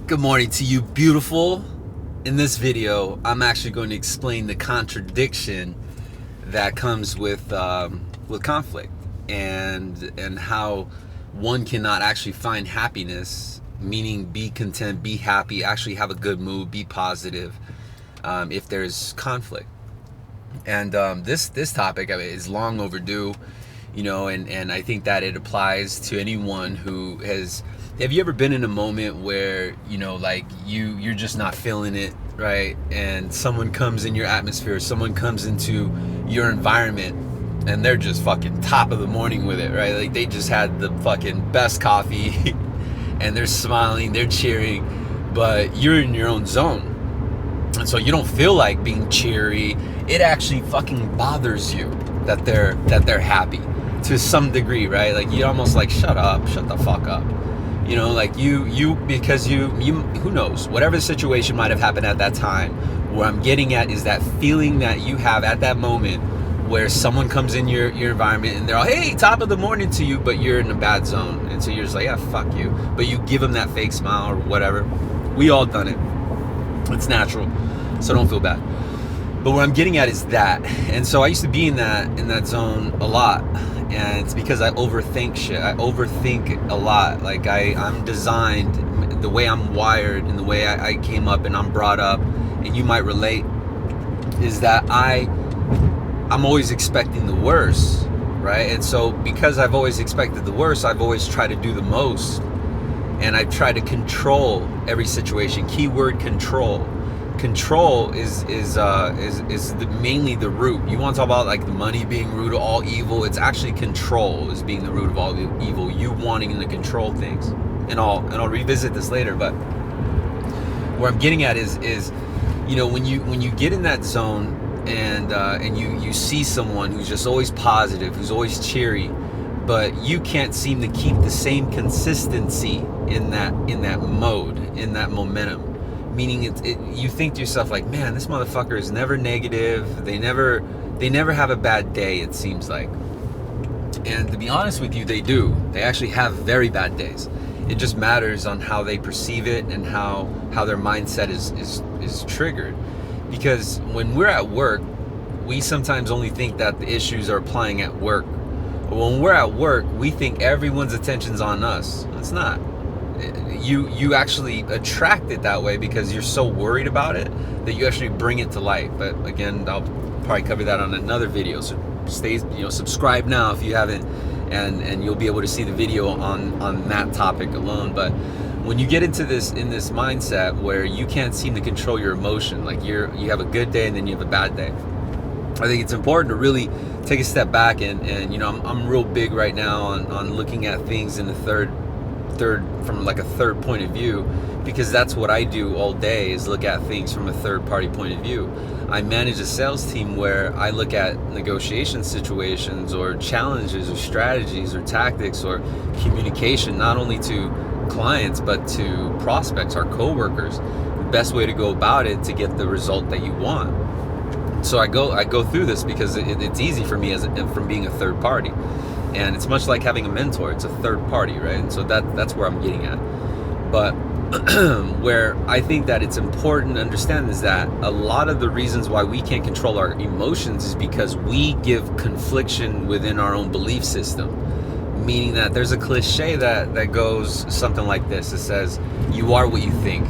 Good morning to you, beautiful. In this video, I'm actually going to explain the contradiction that comes with conflict and how one cannot actually find happiness, meaning be content, be happy, actually have a good mood, be positive, if there's conflict. And this topic, I mean, is long overdue, and I think that it applies to anyone who has. Have you ever been in a moment where you're just not feeling it, right? And someone comes in your atmosphere, someone comes into your environment, and they're just fucking top of the morning with it, right? Like they just had the fucking best coffee, and they're smiling, they're cheering, but you're in your own zone, and so you don't feel like being cheery. It actually fucking bothers you that they're happy to some degree, right? Like you almost like shut the fuck up. Because you who knows, whatever the situation might have happened at that time. What I'm getting at is that feeling that you have at that moment where someone comes in your environment and they're all, hey, top of the morning to you, but you're in a bad zone. And so you're just like, yeah, fuck you. But you give them that fake smile or whatever. We all done it. It's natural. So don't feel bad. But what I'm getting at is that. And so I used to be in that zone a lot. And it's because I overthink shit. I overthink a lot. Like I'm designed, the way I'm wired and the way I came up and I'm brought up, and you might relate, is that I'm always expecting the worst, right? And so because I've always expected the worst, I've always tried to do the most, and I try to control every situation. Keyword control. Control is mainly the root. You want to talk about like the money being root of all evil? It's actually control is being the root of all evil. You wanting to control things, and I'll revisit this later. But where I'm getting at is when you get in that zone and you see someone who's just always positive, who's always cheery, but you can't seem to keep the same consistency in that mode, in that momentum. Meaning you think to yourself like, man, this motherfucker is never negative. They never have a bad day, it seems like. And to be honest with you, they do. They actually have very bad days. It just matters on how they perceive it and how their mindset is triggered. Because when we're at work, we sometimes only think that the issues are applying at work. But when we're at work, we think everyone's attention's on us. It's not. You actually attract it that way because you're so worried about it that you actually bring it to light. But again, I'll probably cover that on another video. So subscribe now if you haven't, and you'll be able to see the video on that topic alone. But when you get into this mindset where you can't seem to control your emotion, like you have a good day and then you have a bad day, I think it's important to really take a step back and I'm real big right now on looking at things in the third from like a third point of view, because that's what I do all day, is look at things from a third party point of view. I manage a sales team where I look at negotiation situations or challenges or strategies or tactics or communication, not only to clients but to prospects, our coworkers, the best way to go about it to get the result that you want. So I go through this because it's easy for me from being a third party. And it's much like having a mentor. It's a third party, right? And so that's where I'm getting at. But where I think that it's important to understand is that a lot of the reasons why we can't control our emotions is because we give confliction within our own belief system. Meaning that there's a cliche that goes something like this. It says, you are what you think.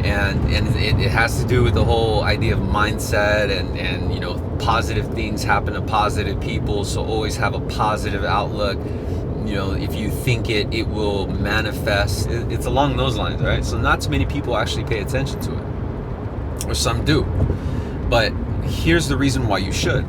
And it has to do with the whole idea of mindset and positive things happen to positive people, so always have a positive outlook. If you think it will manifest. It's along those lines, right? So not too many people actually pay attention to it, or some do. But here's the reason why you should,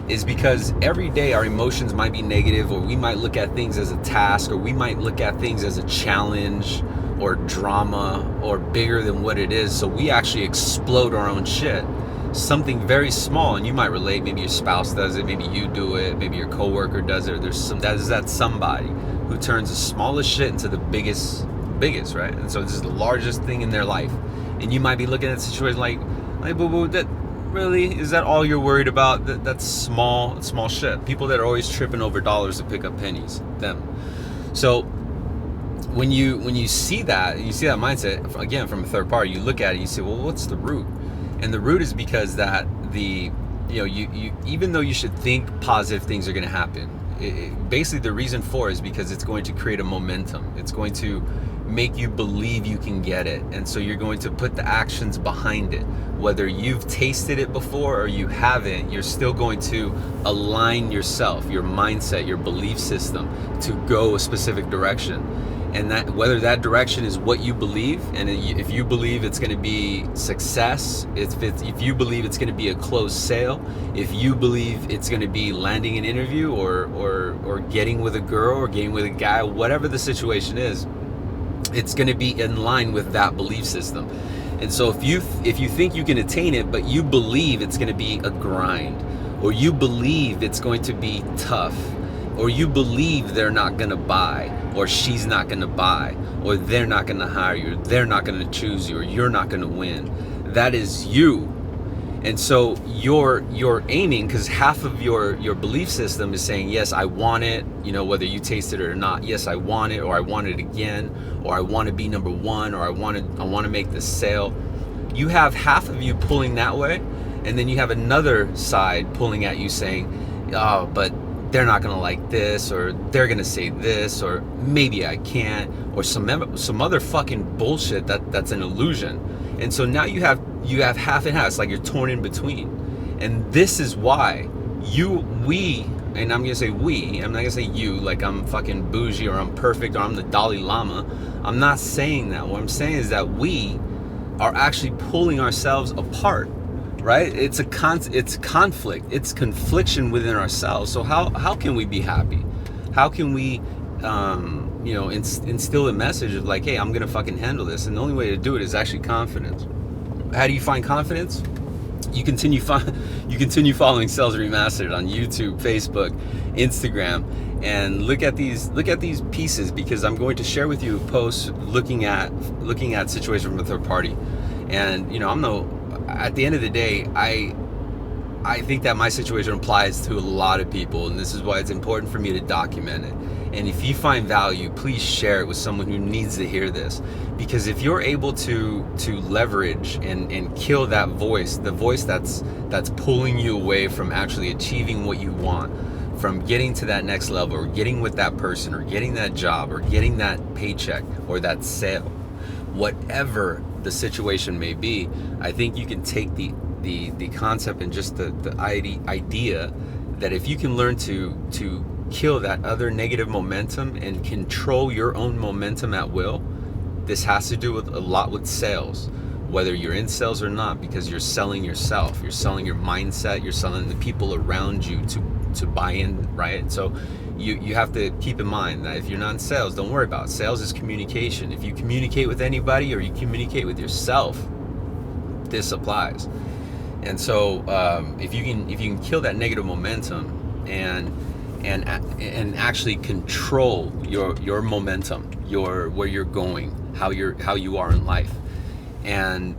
is because every day our emotions might be negative, or we might look at things as a task, or we might look at things as a challenge or drama or bigger than what it is. So we actually explode our own shit. Something very small, and you might relate, maybe your spouse does it, maybe you do it, maybe your coworker does it, or there's somebody who turns the smallest shit into the biggest, right? And so this is the largest thing in their life. And you might be looking at the situation like boo, that really, is that all you're worried about? That's small shit. People that are always tripping over dollars to pick up pennies, them. So when you see that, you see that mindset again from a third party, you look at it, you say, well, what's the root? And the root is because that you even though you should think positive things are going to happen, basically the reason for is because it's going to create a momentum. It's going to make you believe you can get it, and so you're going to put the actions behind it. Whether you've tasted it before or you haven't, you're still going to align yourself, your mindset, your belief system to go a specific direction. And that whether that direction is what you believe, and if you believe it's going to be success, if you believe it's going to be a closed sale, if you believe it's going to be landing an interview or getting with a girl or getting with a guy, whatever the situation is, it's going to be in line with that belief system. And so if you think you can attain it, but you believe it's going to be a grind, or you believe it's going to be tough, or you believe they're not going to buy, or she's not going to buy, or they're not going to hire you, or they're not going to choose you, or you're not going to win, that is you. And so you're aiming, because half of your belief system is saying, yes, I want it, whether you taste it or not. Yes, I want it, or I want it again, or I want to be number one, or I want to make this sale. You have half of you pulling that way, and then you have another side pulling at you saying, oh, but they're not going to like this, or they're going to say this, or maybe I can't, or some other fucking bullshit that's an illusion. And so now you have half and half. It's like you're torn in between. And this is why we, and I'm going to say we, I'm not going to say you, like I'm fucking bougie or I'm perfect or I'm the Dalai Lama. I'm not saying that. What I'm saying is that we are actually pulling ourselves apart, right? It's conflict. It's confliction within ourselves. So how can we be happy? How can we instill a message of like, hey, I'm gonna fucking handle this? And the only way to do it is actually confidence. How do you find confidence? You continue following SalesRemastered on YouTube, Facebook, Instagram, and look at these pieces, because I'm going to share with you a post looking at situation from a third party. And at the end of the day, I think that my situation applies to a lot of people, and this is why it's important for me to document it. And if you find value, please share it with someone who needs to hear this. Because if you're able to leverage and kill that voice, the voice that's pulling you away from actually achieving what you want, from getting to that next level, or getting with that person, or getting that job, or getting that paycheck, or that sale, whatever the situation may be, I think you can take the concept and just the idea that if you can learn to kill that other negative momentum and control your own momentum at will. This has to do with a lot with sales, whether you're in sales or not, because you're selling yourself, you're selling your mindset, you're selling the people around you to buy in, right? So you have to keep in mind that if you're not in sales, don't worry about it. Sales is communication. If you communicate with anybody or you communicate with yourself, this applies. And so if you can kill that negative momentum and actually control your momentum, where you're going, how you are in life, and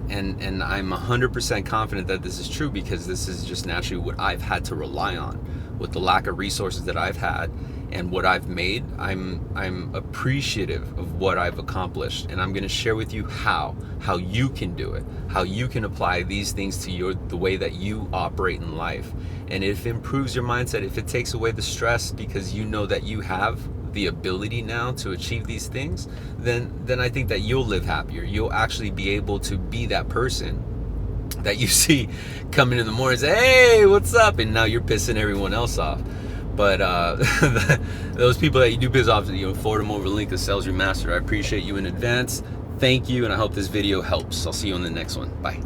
I'm 100% confident that this is true, because this is just naturally what I've had to rely on with the lack of resources that I've had and what I've made. I'm appreciative of what I've accomplished, and I'm going to share with you how you can do it, how you can apply these things to the way that you operate in life. And if it improves your mindset, if it takes away the stress because you know that you have the ability now to achieve these things, then I think that you'll live happier. You'll actually be able to be that person that you see coming in the morning and say, hey, what's up? And now you're pissing everyone else off. But those people that you do piss off, forward them over the link to SalesRemastered. I appreciate you in advance. Thank you, and I hope this video helps. I'll see you on the next one. Bye.